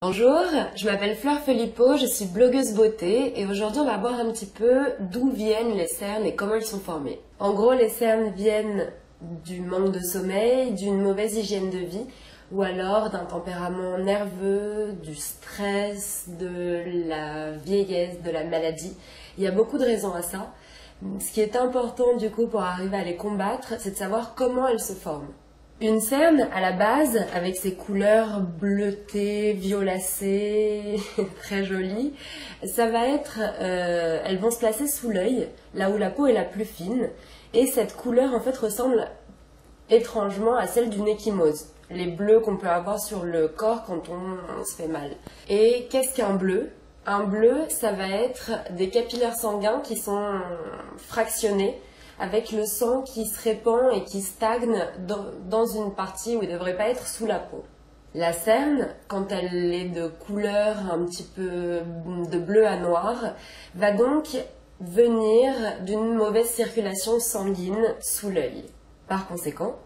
Bonjour, je m'appelle Fleur Filippo, je suis blogueuse beauté et aujourd'hui on va voir un petit peu d'où viennent les cernes et comment ils sont formés. En gros, les cernes viennent du manque de sommeil, d'une mauvaise hygiène de vie ou alors d'un tempérament nerveux, du stress, de la vieillesse, de la maladie. Il y a beaucoup de raisons à ça. Ce qui est important du coup pour arriver à les combattre, c'est de savoir comment elles se forment. Une cerne, à la base, avec ses couleurs bleutées, violacées, très jolies, ça va être, elles vont se placer sous l'œil, là où la peau est la plus fine, et cette couleur en fait ressemble étrangement à celle d'une ecchymose, les bleus qu'on peut avoir sur le corps quand on se fait mal. Et qu'est-ce qu'un bleu? Un bleu, ça va être des capillaires sanguins qui sont fractionnés, avec le sang qui se répand et qui stagne dans une partie où il ne devrait pas être sous la peau. La cerne, quand elle est de couleur un petit peu de bleu à noir, va donc venir d'une mauvaise circulation sanguine sous l'œil. Par conséquent,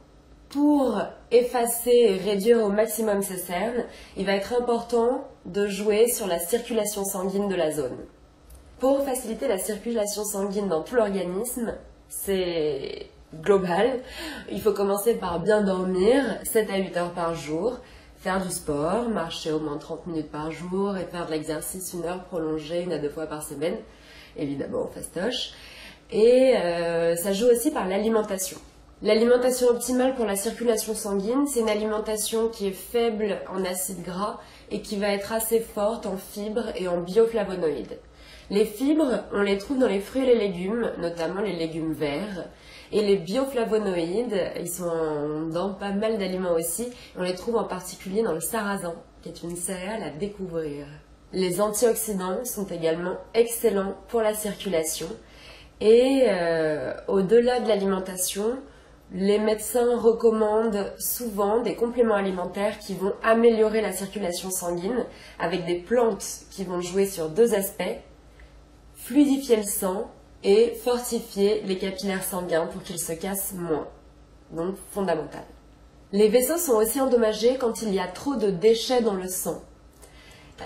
pour effacer et réduire au maximum ces cernes, il va être important de jouer sur la circulation sanguine de la zone. Pour faciliter la circulation sanguine dans tout l'organisme, c'est global. Il faut commencer par bien dormir, 7 à 8 heures par jour, faire du sport, marcher au moins 30 minutes par jour et faire de l'exercice 1 heure prolongée 1 à 2 fois par semaine, évidemment fastoche. Et ça joue aussi par l'alimentation. L'alimentation optimale pour la circulation sanguine, c'est une alimentation qui est faible en acides gras et qui va être assez forte en fibres et en bioflavonoïdes. Les fibres, on les trouve dans les fruits et les légumes, notamment les légumes verts. Et les bioflavonoïdes, ils sont dans pas mal d'aliments aussi. On les trouve en particulier dans le sarrasin, qui est une céréale à découvrir. Les antioxydants sont également excellents pour la circulation. Et au-delà de l'alimentation, les médecins recommandent souvent des compléments alimentaires qui vont améliorer la circulation sanguine avec des plantes qui vont jouer sur 2 aspects. Fluidifier le sang et fortifier les capillaires sanguins pour qu'ils se cassent moins. Donc, fondamental. Les vaisseaux sont aussi endommagés quand il y a trop de déchets dans le sang.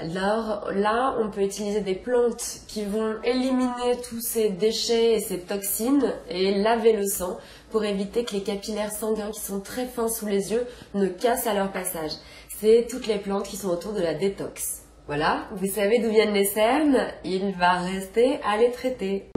Alors là, on peut utiliser des plantes qui vont éliminer tous ces déchets et ces toxines et laver le sang pour éviter que les capillaires sanguins qui sont très fins sous les yeux ne cassent à leur passage. C'est toutes les plantes qui sont autour de la détox. Voilà, vous savez d'où viennent les cernes, il va rester à les traiter.